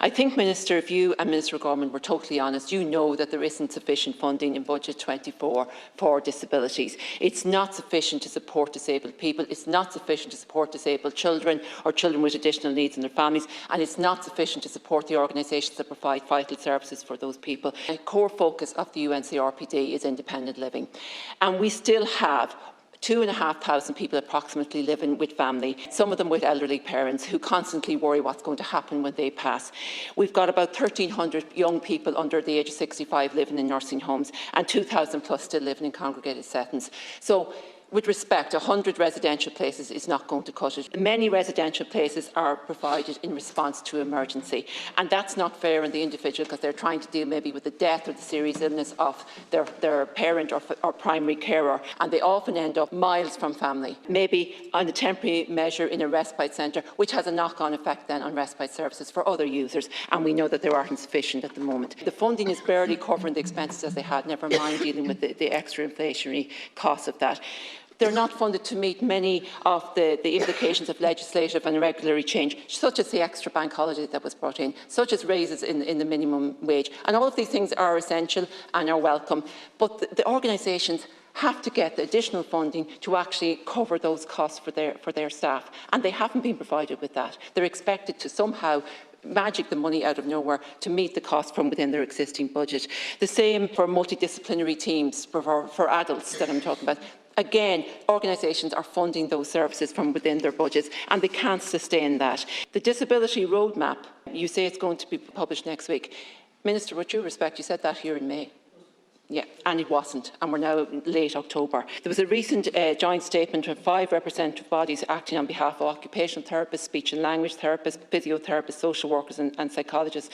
I think, Minister, if you and Minister Gorman were totally honest, you know that there isn't sufficient funding in Budget 24 for disabilities. It's not sufficient to support disabled people, it's not sufficient to support disabled children or children with additional needs in their families, and it's not sufficient to support the organisations that provide vital services for those people. A core focus of the UNCRPD is independent living, and we still have 2,500 people approximately living with family, some of them with elderly parents who constantly worry what's going to happen when they pass. We've got about 1,300 young people under the age of 65 living in nursing homes and 2,000 plus still living in congregated settings. So, with respect, 100 residential places is not going to cut it. Many residential places are provided in response to emergency, and that's not fair on the individual because they're trying to deal maybe with the death or the serious illness of their parent or primary carer, and they often end up miles from family, maybe on a temporary measure in a respite centre, which has a knock-on effect then on respite services for other users, and we know that there aren't sufficient at the moment. The funding is barely covering the expenses as they had, never mind dealing with the extra inflationary costs of that. They're not funded to meet many of the implications of legislative and regulatory change, such as the extra bank holiday that was brought in, such as raises in the minimum wage. And all of these things are essential and are welcome. But the organisations have to get the additional funding to actually cover those costs for their staff. And they haven't been provided with that. They're expected to somehow magic the money out of nowhere to meet the cost from within their existing budget. The same for multidisciplinary teams for adults that I'm talking about. Again, organisations are funding those services from within their budgets and they can't sustain that. The disability roadmap, you say it's going to be published next week. Minister, with due respect, you said that here in May. Yeah, and it wasn't, and we're now in late October. There was a recent joint statement from 5 representative bodies acting on behalf of occupational therapists, speech and language therapists, physiotherapists, social workers and psychologists.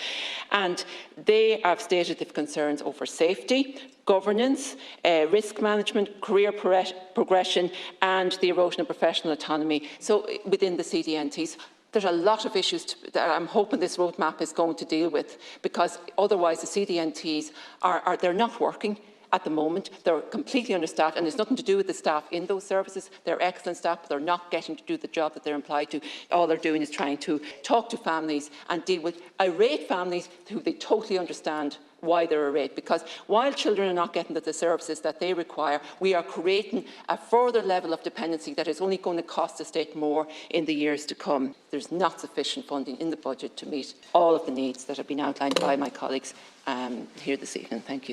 And they have stated their concerns over safety, governance, risk management, career progression and the erosion of professional autonomy. So within the CDNTs, there's a lot of issues that I'm hoping this roadmap is going to deal with, because otherwise the CDNTs they're not working at the moment. They're completely understaffed, and it's nothing to do with the staff in those services. They're excellent staff, but they're not getting to do the job that they're employed to. All they're doing is trying to talk to families and deal with irate families who they totally understand why they're irate, because while children are not getting the services that they require, we are creating a further level of dependency that is only going to cost the state more in the years to come. There's not sufficient funding in the budget to meet all of the needs that have been outlined by my colleagues here this evening. Thank you.